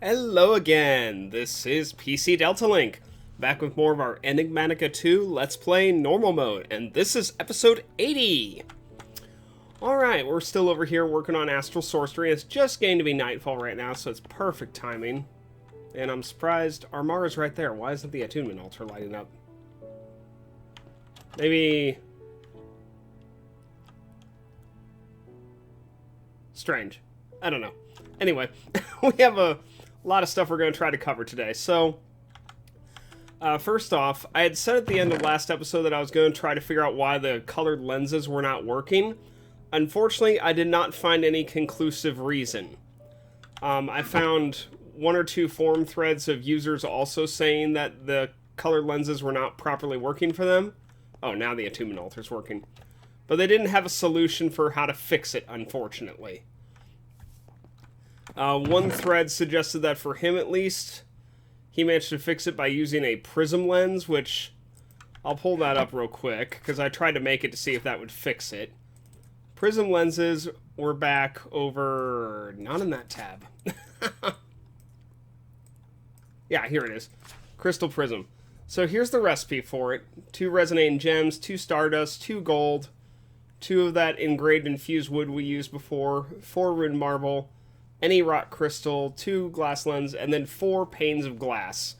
Hello again, this is PC Delta Link, back with more of our Enigmatica 2 Let's Play Normal Mode, and this is episode 80! Alright, we're still over here working on Astral Sorcery. It's just getting to be nightfall right now, so it's perfect timing. And I'm surprised Armara's right there. Why isn't the attunement altar lighting up? Maybe... strange. I don't know. Anyway, we have a lot of stuff we're going to try to cover today. So, first off, I had said at the end of last episode that I was going to try to figure out why the colored lenses were not working. Unfortunately, I did not find any conclusive reason. I found one or two forum threads of users also saying that the colored lenses were not properly working for them. Oh, now the attunement altar's working. But they didn't have a solution for how to fix it, unfortunately. One thread suggested that for him at least, he managed to fix it by using a Prism lens, which I'll pull that up real quick, because I tried to make it to see if that would fix it. Prism lenses were back over... not in that tab. Yeah, here it is. Crystal Prism. So here's the recipe for it. 2 resonating gems, 2 stardust, 2 gold, 2 of that engraved infused wood we used before, 4 rune marble, any rock crystal, 2 glass lens, and then 4 panes of glass.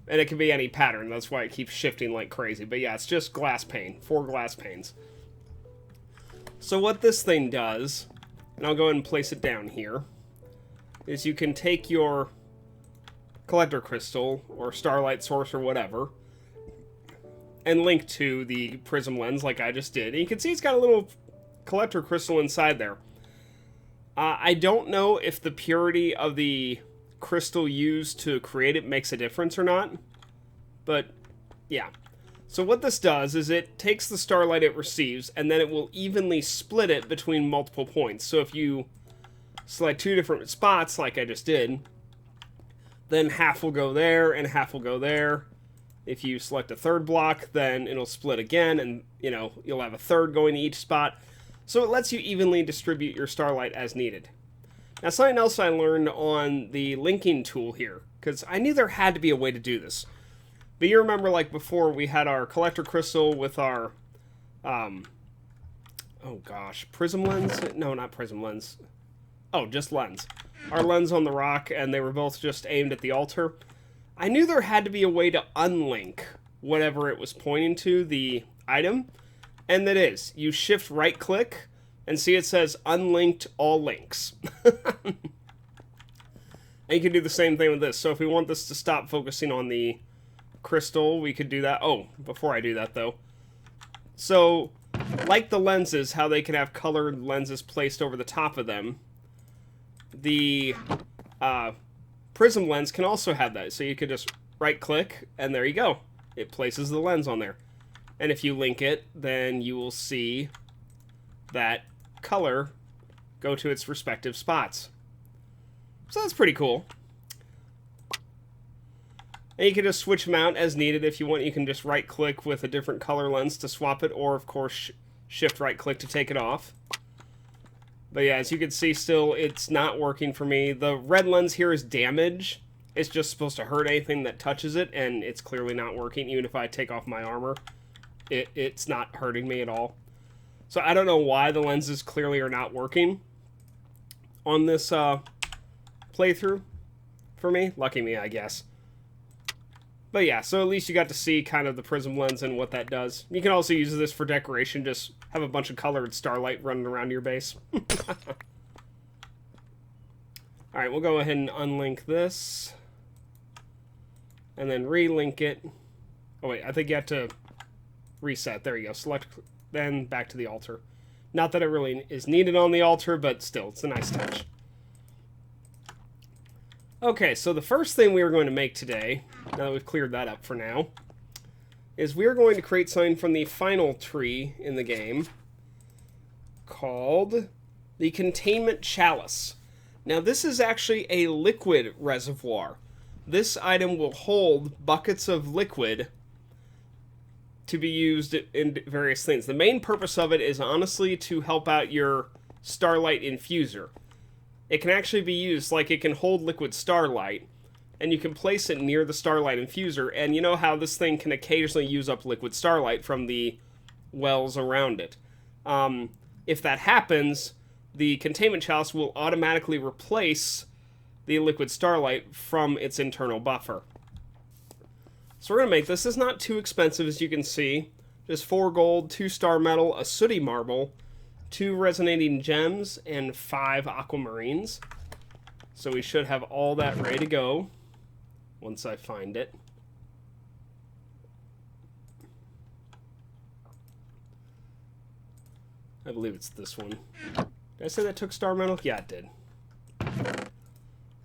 And it can be any pattern, that's why it keeps shifting like crazy. But yeah, it's just glass pane, 4 glass panes. So what this thing does, and I'll go ahead and place it down here, is you can take your collector crystal, or starlight source, or whatever, and link to the prism lens like I just did. And you can see it's got a little collector crystal inside there. I don't know if the purity of the crystal used to create it makes a difference or not, but yeah. So what this does is it takes the starlight it receives, and then it will evenly split it between multiple points. So if you select 2 different spots, like I just did, then half will go there, and half will go there. If you select a third block, then it'll split again, and, you know, you'll have a third going to each spot. So it lets you evenly distribute your starlight as needed. Now, something else I learned on the linking tool here, because I knew there had to be a way to do this. But you remember, like before, we had our collector crystal with our, oh gosh, prism lens? No, not prism lens. Oh, just lens. Our lens on the rock, and they were both just aimed at the altar. I knew there had to be a way to unlink whatever it was pointing to, the item. And that is, you shift right click, and see it says unlinked all links. And you can do the same thing with this. So if we want this to stop focusing on the crystal, we could do that. Oh, before I do that though. So, like the lenses, how they can have colored lenses placed over the top of them, the prism lens can also have that. So you could just right click, and there you go. It places the lens on there. And if you link it, then you will see that color go to its respective spots. So that's pretty cool. And you can just switch them out as needed. If you want, you can just right-click with a different color lens to swap it, or, of course, shift right-click to take it off. But yeah, as you can see, still, it's not working for me. The red lens here is damage. It's just supposed to hurt anything that touches it, and it's clearly not working, even if I take off my armor. It's not hurting me at all. So I don't know why the lenses clearly are not working on this playthrough for me. Lucky me, I guess. But yeah, so at least you got to see kind of the prism lens and what that does. You can also use this for decoration. Just have a bunch of colored starlight running around your base. Alright, we'll go ahead and unlink this. And then relink it. Oh wait, I think you have to reset. There you go. Select, then back to the altar. Not that it really is needed on the altar, but still, it's a nice touch. Okay, so the first thing we are going to make today, now that we've cleared that up for now, is we are going to create something from the final tree in the game called the Containment Chalice. Now, this is actually a liquid reservoir. This item will hold buckets of liquid to be used in various things. The main purpose of it is honestly to help out your starlight infuser. it can actually be used, like it can hold liquid starlight, and you can place it near the starlight infuser, and you know how this thing can occasionally use up liquid starlight from the wells around it. If that happens, the Containment Chalice will automatically replace the liquid starlight from its internal buffer. So we're going to make this. This is not too expensive, as you can see. Just 4 gold, 2 star metal, a sooty marble, 2 resonating gems, and 5 aquamarines. So we should have all that ready to go once I find it. I believe it's this one. Did I say that took star metal? Yeah, it did.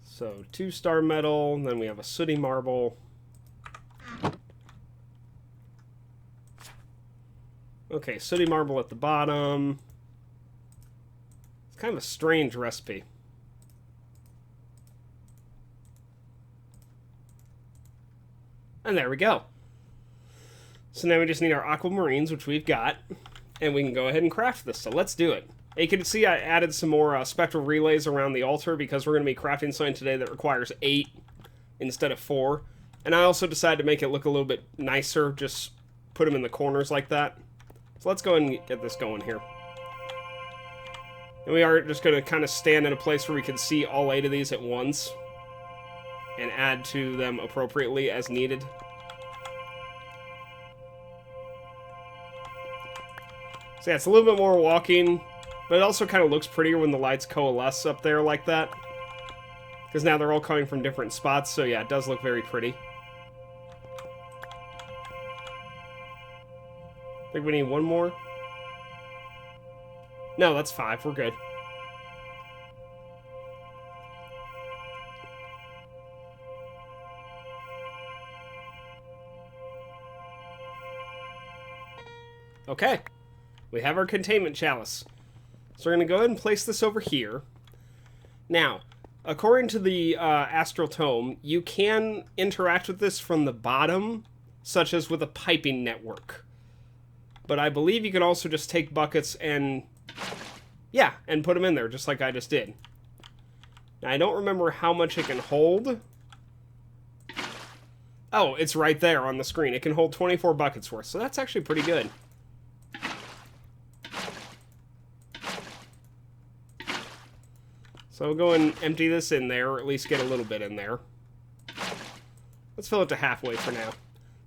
So 2 star metal, and then we have a sooty marble. Okay, sooty marble at the bottom. It's kind of a strange recipe. And there we go. So now we just need our aquamarines, which we've got, and we can go ahead and craft this. So let's do it. You can see I added some more spectral relays around the altar because we're going to be crafting something today that requires 8 instead of 4. And I also decided to make it look a little bit nicer, just put them in the corners like that. So let's go ahead and get this going here. And we are just going to kind of stand in a place where we can see all 8 of these at once and add to them appropriately as needed. So yeah, it's a little bit more walking, but it also kind of looks prettier when the lights coalesce up there like that. Because now they're all coming from different spots, so yeah, it does look very pretty. I think we need one more. No, that's 5. We're good. Okay. We have our Containment Chalice. So we're going to go ahead and place this over here. Now, according to the Astral Tome, you can interact with this from the bottom, such as with a piping network. But I believe you can also just take buckets and, yeah, and put them in there, just like I just did. Now, I don't remember how much it can hold. Oh, it's right there on the screen. It can hold 24 buckets worth, so that's actually pretty good. So we'll go and empty this in there, or at least get a little bit in there. Let's fill it to halfway for now.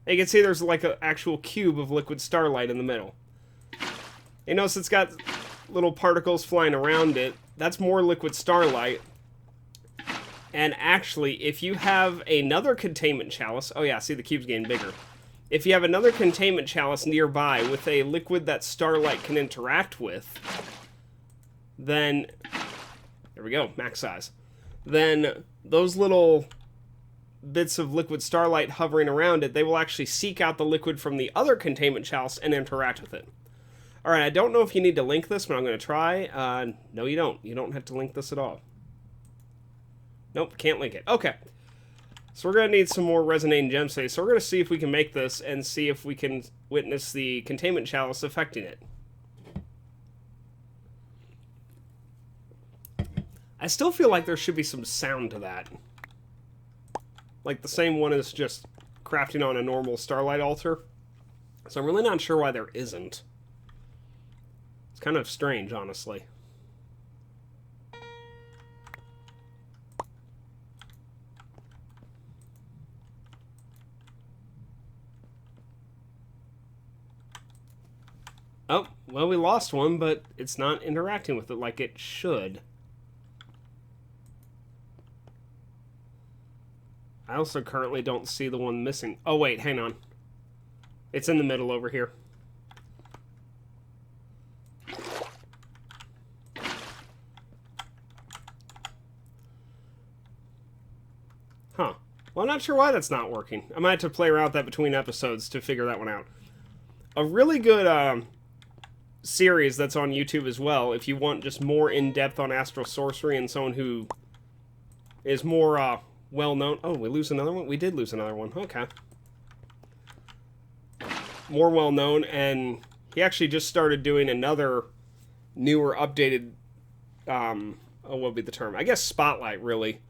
And you can see there's like an actual cube of liquid starlight in the middle. You notice it's got little particles flying around it. That's more liquid starlight. And actually, if you have another Containment Chalice... Oh yeah, see the cube's getting bigger. If you have another Containment Chalice nearby with a liquid that starlight can interact with, then... There we go, max size. Then those little bits of liquid starlight hovering around it, they will actually seek out the liquid from the other Containment Chalice and interact with it. Alright, I don't know if you need to link this, but I'm going to try. No, you don't. You don't have to link this at all. Nope, can't link it. Okay. So we're going to need some more resonating gems today. So we're going to see if we can make this and see if we can witness the Containment Chalice affecting it. I still feel like there should be some sound to that. Like the same one as just crafting on a normal starlight altar. So I'm really not sure why there isn't. It's kind of strange, honestly. Oh, well, we lost one, but it's not interacting with it like it should. I also currently don't see the one missing. Oh, wait, hang on. It's in the middle over here. Huh. Well, I'm not sure why that's not working. I might have to play around with that between episodes to figure that one out. A really good series that's on YouTube as well, if you want just more in-depth on Astral Sorcery and someone who is more well-known. Oh, we lose another one? We did lose another one. Okay. More well-known, and he actually just started doing another newer, updated what would be the term? I guess spotlight, really,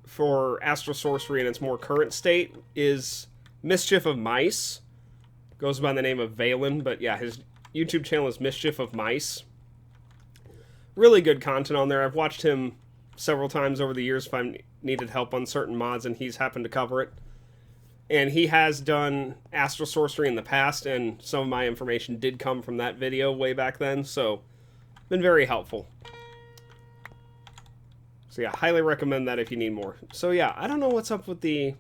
for Astral Sorcery in its more current state is Mischief of Mice. Goes by the name of Valen, but yeah, his YouTube channel is Mischief of Mice. Really good content on there. I've watched him several times over the years if I needed help on certain mods, and he's happened to cover it. And he has done Astral Sorcery in the past, and some of my information did come from that video way back then, so been very helpful. So yeah, highly recommend that if you need more. So yeah, I don't know what's up with the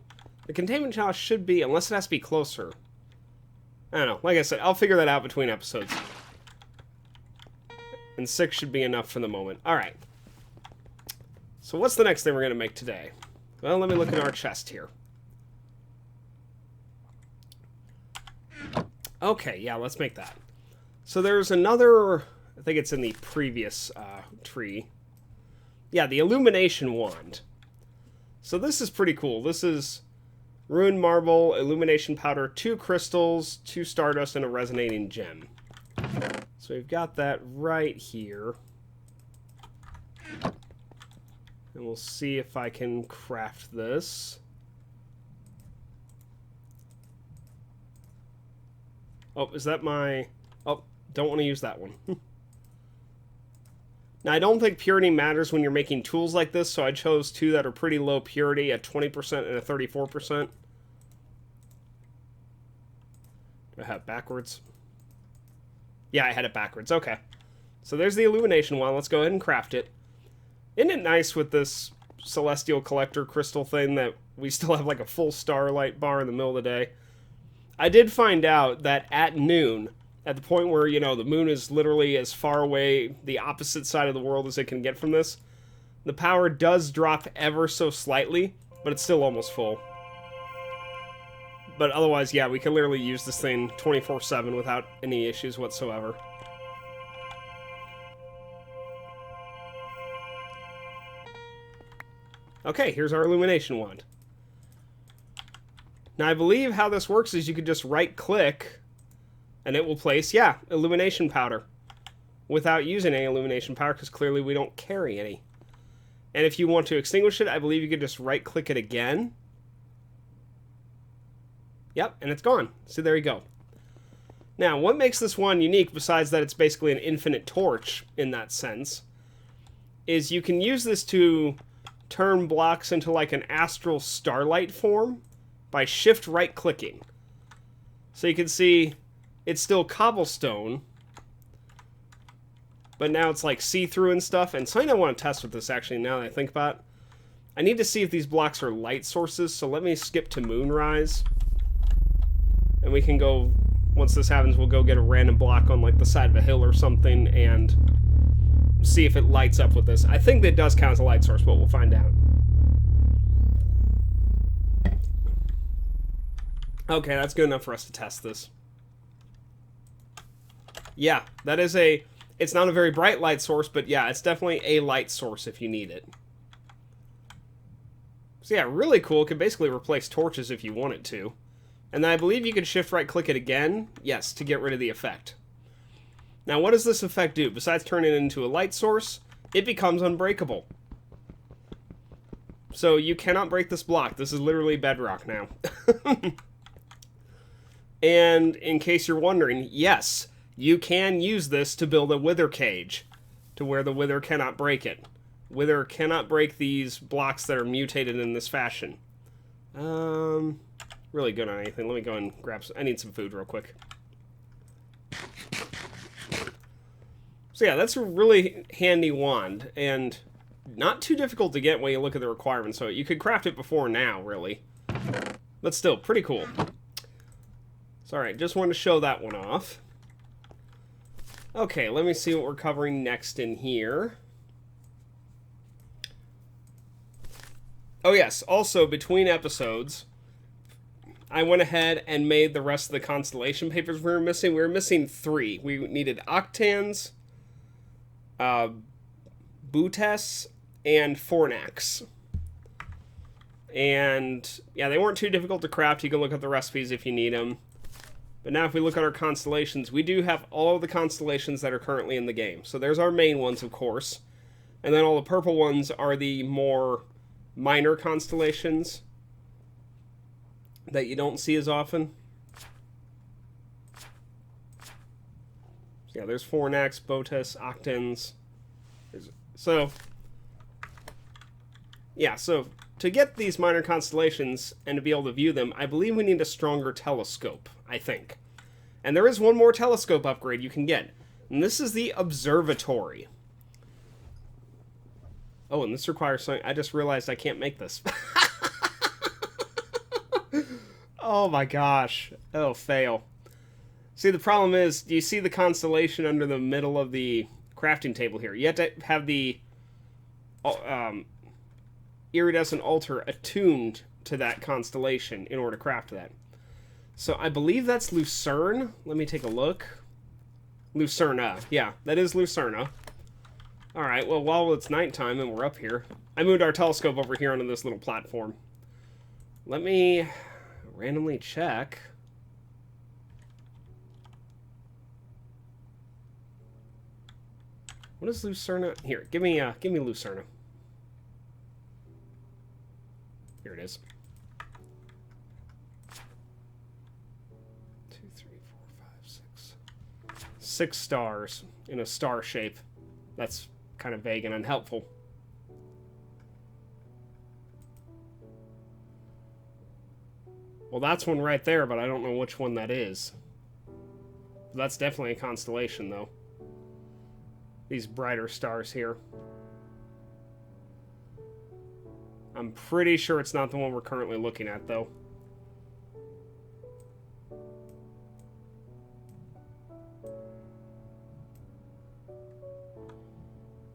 Containment Chalice should be, unless it has to be closer. I don't know. Like I said, I'll figure that out between episodes. And 6 should be enough for the moment. Alright. So what's the next thing we're going to make today? Well, let me look in our chest here. Okay, yeah, let's make that. So there's another, I think it's in the previous tree. Yeah, the Illumination Wand. So this is pretty cool. This is Ruined Marble, Illumination Powder, 2 crystals, 2 Stardust, and a Resonating Gem. So we've got that right here. And we'll see if I can craft this. Oh, is that my... Oh, don't want to use that one. Now, I don't think purity matters when you're making tools like this, so I chose 2 that are pretty low purity, a 20% and a 34%. Do I have it backwards? Yeah, I had it backwards. Okay. So there's the Illumination one. Let's go ahead and craft it. Isn't it nice with this Celestial Collector crystal thing that we still have like a full starlight bar in the middle of the day? I did find out that at noon, at the point where, you know, the moon is literally as far away the opposite side of the world as it can get from this, the power does drop ever so slightly, but it's still almost full. But otherwise, yeah, we can literally use this thing 24/7 without any issues whatsoever. Okay, here's our Illumination Wand. Now, I believe how this works is you could just right-click, and it will place, yeah, Illumination Powder, without using any Illumination Powder, because clearly we don't carry any. And if you want to extinguish it, I believe you could just right-click it again. Yep, and it's gone. So there you go. Now, what makes this one unique, besides that it's basically an infinite torch in that sense, is you can use this to turn blocks into like an astral starlight form by shift right-clicking. So you can see it's still cobblestone, but now it's like see-through and stuff. And something I want to test with this, actually, now that I think about it, I need to see if these blocks are light sources, so let me skip to Moonrise. And we can go, once this happens, we'll go get a random block on like the side of a hill or something and see if it lights up with this. I think that it does count as a light source, but we'll find out. Okay, that's good enough for us to test this. Yeah, that is a... It's not a very bright light source, but yeah, it's definitely a light source if you need it. So yeah, really cool. It can basically replace torches if you want it to. And then I believe you can shift right-click it again, yes, to get rid of the effect. Now, what does this effect do? Besides turning it into a light source, it becomes unbreakable. So you cannot break this block. This is literally bedrock now. And in case you're wondering, yes, you can use this to build a wither cage, to where the wither cannot break it. Wither cannot break these blocks that are mutated in this fashion. Really good on anything. Let me go and grab some... I need some food real quick. So yeah, that's a really handy wand, and not too difficult to get when you look at the requirements. So you could craft it before now, really. But still, pretty cool. So alright, just wanted to show that one off. Okay, let me see what we're covering next in here. Oh yes, also between episodes, I went ahead and made the rest of the Constellation papers we were missing. We were missing 3. We needed Octans, Butes, and Fornax. And yeah, they weren't too difficult to craft. You can look up the recipes if you need them. But now if we look at our constellations, we do have all of the constellations that are currently in the game. So there's our main ones, of course. And then all the purple ones are the more minor constellations that you don't see as often. So yeah, there's Fornax, Botus, Octans. So, yeah, so to get these minor constellations and to be able to view them, I believe we need a stronger telescope, I think. And there is one more telescope upgrade you can get. And this is the Observatory. Oh, and this requires something. I just realized I can't make this. Oh my gosh. Oh, fail. See, the problem is, do you see the constellation under the middle of the crafting table here? You have to have the iridescent altar attuned to that constellation in order to craft that. So I believe that's Lucerne. Let me take a look. Lucerna. Yeah, that is Lucerna. Alright, well, while it's nighttime and we're up here, I moved our telescope over here onto this little platform. Let me randomly check. What is Lucerna? Here, give me Lucerna. Here it is. 2, 3, 4, 5, 6. 6 stars in a star shape. That's kind of vague and unhelpful. Well, that's one right there, but I don't know which one that is. That's definitely a constellation, though. These brighter stars here. I'm pretty sure it's not the one we're currently looking at, though.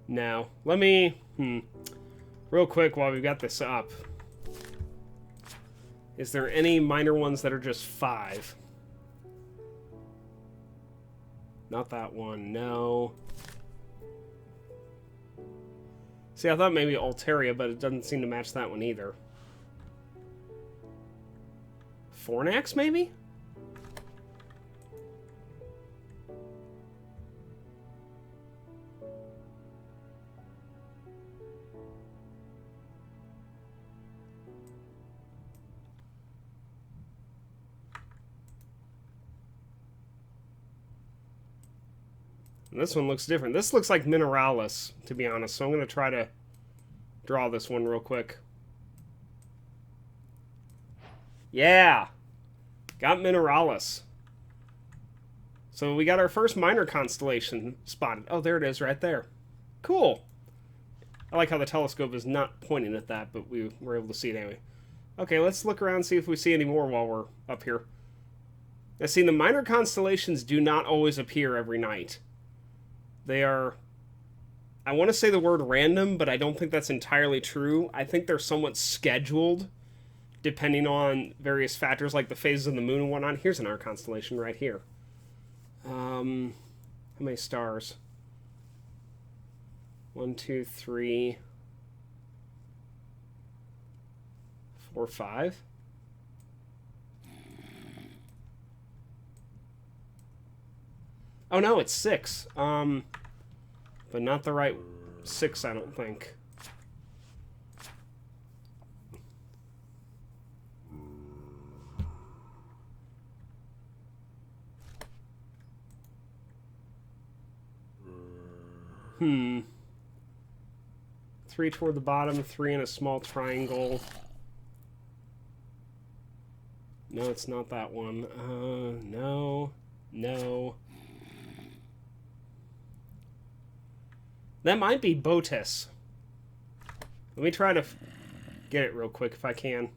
Now, let me... real quick, while we've got this up. Is there any minor ones that are just 5? Not that one, no. See, I thought maybe Altaria, but it doesn't seem to match that one either. Fornax, maybe? And this one looks different. This looks like Mineralis, to be honest, so I'm going to try to draw this one real quick. Yeah! Got Mineralis. So we got our first minor constellation spotted. Oh, there it is right there. Cool. I like how the telescope is not pointing at that, but we were able to see it anyway. Okay, let's look around and see if we see any more while we're up here. Now, see, the minor constellations do not always appear every night. They are, I want to say the word random, but I don't think that's entirely true. I think they're somewhat scheduled, depending on various factors like the phases of the moon and whatnot. Here's an R constellation right here. How many stars? 1, 2, 3, 4, 5. Oh no, it's 6. But not the right 6, I don't think. Hmm. 3 toward the bottom, 3 in a small triangle. No, it's not that one. No. No. That might be Botus. Let me try to get it real quick if I can.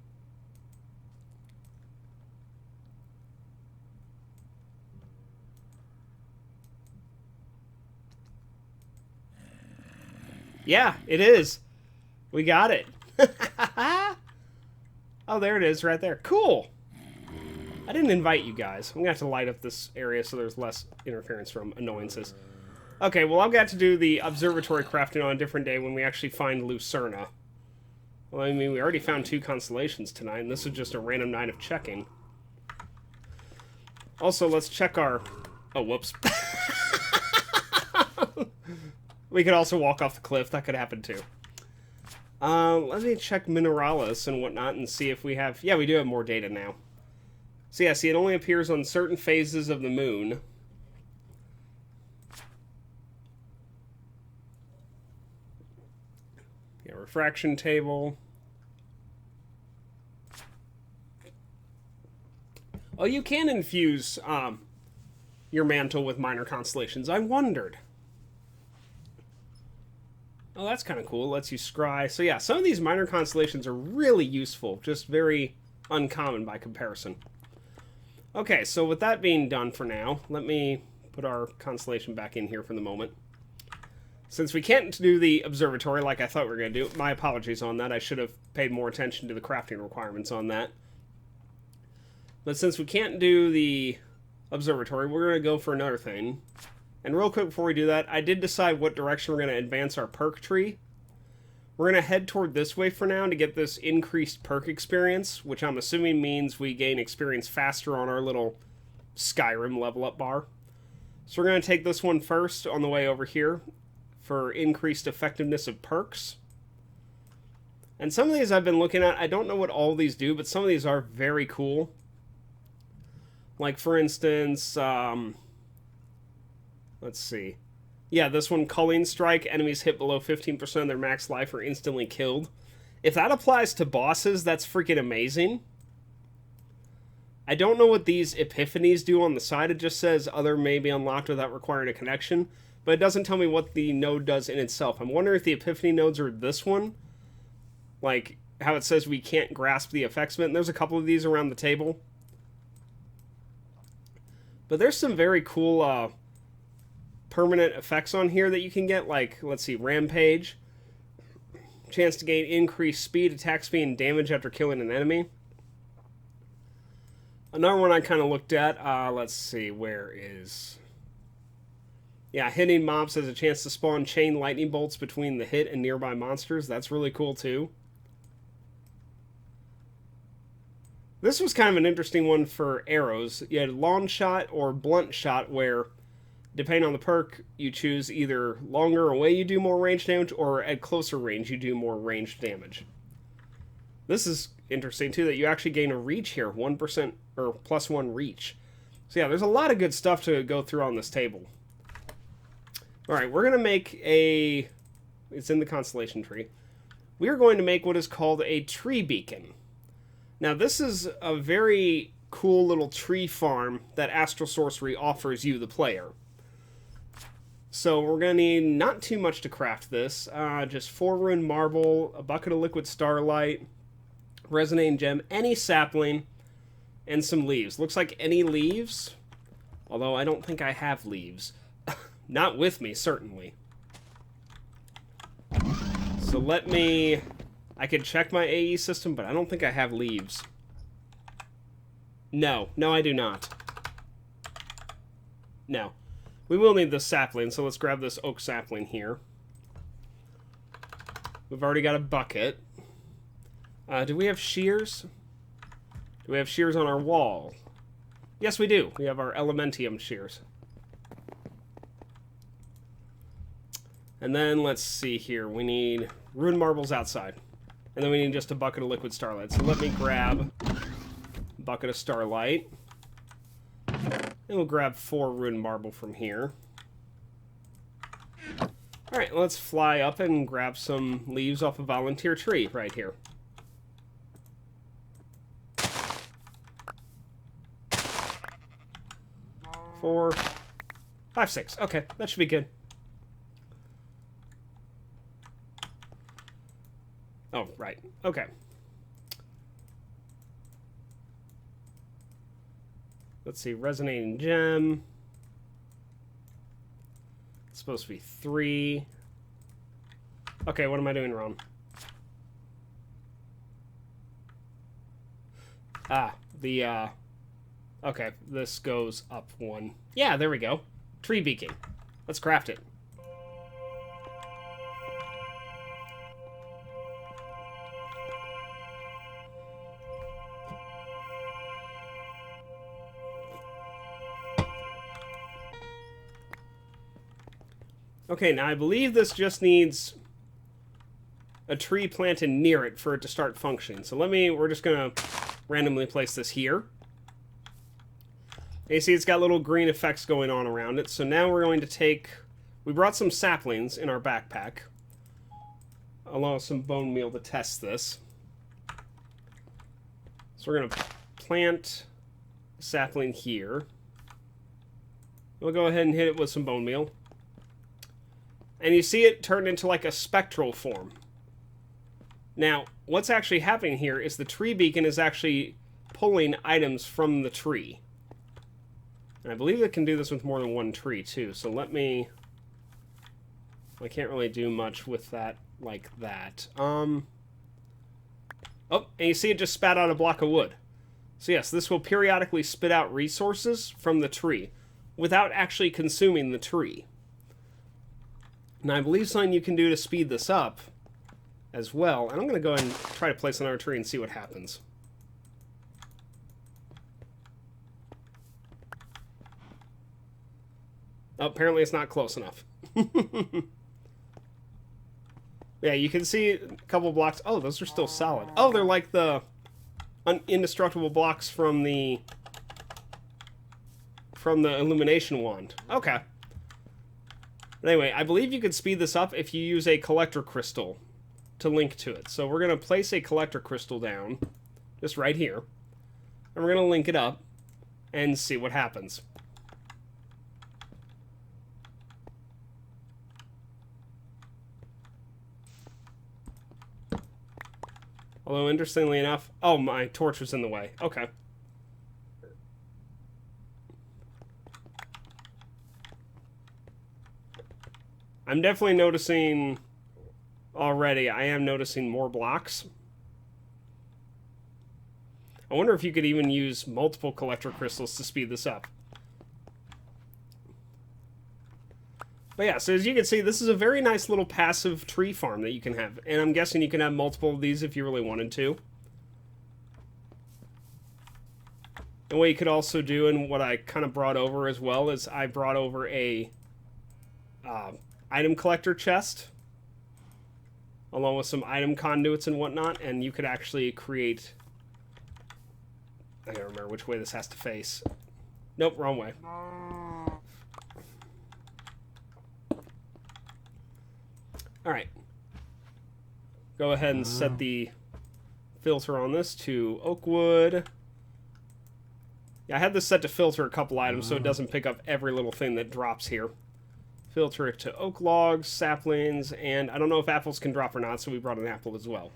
Yeah, it is. We got it. Oh, there it is right there. Cool. I didn't invite you guys. I'm going to have to light up this area so there's less interference from annoyances. Okay, well, I've got to do the observatory crafting on a different day when we actually find Lucerna. Well, I mean, we already found 2 constellations tonight, and this is just a random night of checking. Also, let's check our... Oh, whoops. We could also walk off the cliff. That could happen too. Let me check Mineralis and whatnot and see if we have... Yeah, we do have more data now. So yeah, see, it only appears on certain phases of the moon. Yeah, refraction table. Oh, you can infuse your mantle with minor constellations. I wondered. Oh, that's kind of cool. Lets you scry. So yeah, some of these minor constellations are really useful. Just very uncommon by comparison. Okay, so with that being done for now, let me put our constellation back in here for the moment. Since we can't do the observatory like I thought we were going to do, my apologies on that. I should have paid more attention to the crafting requirements on that. But since we can't do the observatory, we're going to go for another thing. And real quick before we do that, I did decide what direction we're going to advance our perk tree. We're going to head toward this way for now to get this increased perk experience, which I'm assuming means we gain experience faster on our little Skyrim level up bar. So we're going to take this one first on the way over here for increased effectiveness of perks. And some of these I've been looking at, I don't know what all of these do, but some of these are very cool. Like, for instance, let's see. Yeah, this one, Culling Strike. Enemies hit below 15% of their max life are instantly killed. If that applies to bosses, that's freaking amazing. I don't know what these epiphanies do on the side. It just says other may be unlocked without requiring a connection. But it doesn't tell me what the node does in itself. I'm wondering if the epiphany nodes are this one. Like, how it says we can't grasp the effects of it. And there's a couple of these around the table. But there's some very cool, permanent effects on here that you can get, like, let's see, Rampage. Chance to gain increased speed, attack speed, and damage after killing an enemy. Another one I kind of looked at, let's see, where is... Yeah, hitting mobs has a chance to spawn chain lightning bolts between the hit and nearby monsters. That's really cool, too. This was kind of an interesting one for arrows. You had long shot or blunt shot, where depending on the perk, you choose either longer away you do more range damage, or at closer range you do more ranged damage. This is interesting too, that you actually gain a reach here, 1% or +1 reach. So yeah, there's a lot of good stuff to go through on this table. Alright, we're going to make a... It's in the constellation tree. We are going to make what is called a tree beacon. Now this is a very cool little tree farm that Astral Sorcery offers you, the player. So we're going to need not too much to craft this. Just 4 ruined marble, a bucket of liquid starlight, resonating gem, any sapling, and some leaves. Looks like any leaves, although I don't think I have leaves. Not with me, certainly. So let me... I could check my AE system, but I don't think I have leaves. No, I do not. No. We will need the sapling, so let's grab this oak sapling here. We've already got a bucket. Do we have shears? Do we have shears on our wall? Yes, we do. We have our Elementium shears. And then, let's see here. We need ruined marbles outside. And then we need just a bucket of liquid starlight. So let me grab a bucket of starlight. And we'll grab 4 ruined marble from here. Alright, let's fly up and grab some leaves off a volunteer tree right here. Four, 5, 6. Okay, that should be good. Oh, right. Okay. Let's see, resonating gem. It's supposed to be 3. Okay, what am I doing wrong? Okay, this goes up 1. Yeah, there we go. Tree beacon. Let's craft it. Okay, now I believe this just needs a tree planted near it for it to start functioning. So we're just gonna randomly place this here. And you see it's got little green effects going on around it. So now we're going to we brought some saplings in our backpack, along with some bone meal to test this. So we're gonna plant a sapling here. We'll go ahead and hit it with some bone meal. And you see it turned into like a spectral form. Now, what's actually happening here is the tree beacon is actually pulling items from the tree. And I believe it can do this with more than one tree, too. So I can't really do much with that like that. Oh, and you see it just spat out a block of wood. So yes, this will periodically spit out resources from the tree without actually consuming the tree. And I believe something you can do to speed this up as well. And I'm going to go ahead and try to place another tree and see what happens. Oh, apparently it's not close enough. Yeah, you can see a couple blocks. Oh, those are still solid. Oh, they're like the indestructible blocks from the Illumination wand. Okay. But anyway, I believe you could speed this up if you use a collector crystal to link to it. So we're going to place a collector crystal down, just right here. And we're going to link it up and see what happens. Although, interestingly enough... Oh, my torch was in the way. Okay. I'm definitely noticing... Already, I am noticing more blocks. I wonder if you could even use multiple collector crystals to speed this up. But yeah, so as you can see, this is a very nice little passive tree farm that you can have. And I'm guessing you can have multiple of these if you really wanted to. And what you could also do, and what I kind of brought over as well, is I brought over a item collector chest, along with some item conduits and whatnot, and you could actually create... I gotta remember which way this has to face. Nope, wrong way. Alright. Go ahead and set the filter on this to oak wood. Yeah, I had this set to filter a couple items so it doesn't pick up every little thing that drops here. Filter it to oak logs, saplings, and I don't know if apples can drop or not, so we brought an apple as well.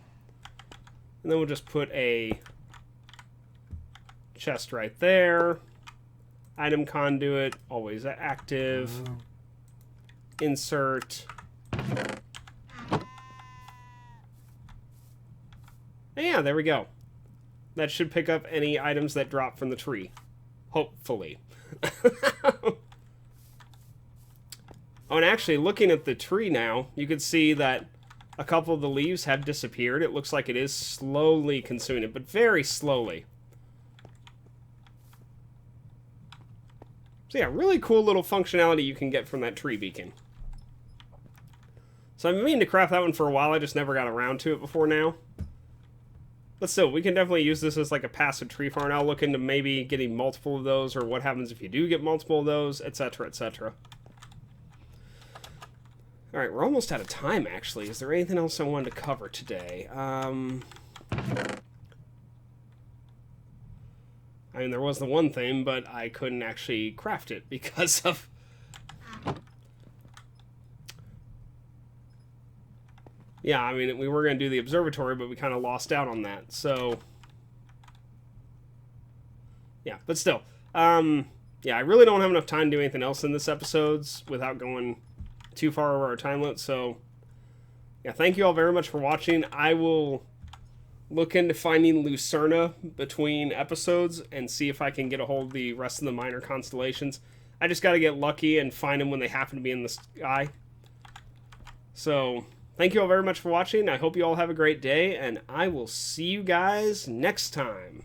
And then we'll just put a chest right there. Item conduit, always active. Insert. And yeah, there we go. That should pick up any items that drop from the tree. Hopefully. Oh, and actually, looking at the tree now, you can see that a couple of the leaves have disappeared. It looks like it is slowly consuming it, but very slowly. So yeah, really cool little functionality you can get from that tree beacon. So I've been meaning to craft that one for a while, I just never got around to it before now. But still, we can definitely use this as like a passive tree farm. I'll look into maybe getting multiple of those, or what happens if you do get multiple of those, etc., etc. Alright, we're almost out of time, actually. Is there anything else I wanted to cover today? I mean, there was the one thing, but I couldn't actually craft it because of... Yeah, I mean, we were going to do the observatory, but we kind of lost out on that, so... Yeah, but still. Yeah, I really don't have enough time to do anything else in this episodes without going too far over our time limit, so... Yeah, thank you all very much for watching. I will look into finding Lucerna between episodes and see if I can get a hold of the rest of the minor constellations. I just got to get lucky and find them when they happen to be in the sky. So... Thank you all very much for watching. I hope you all have a great day, and I will see you guys next time.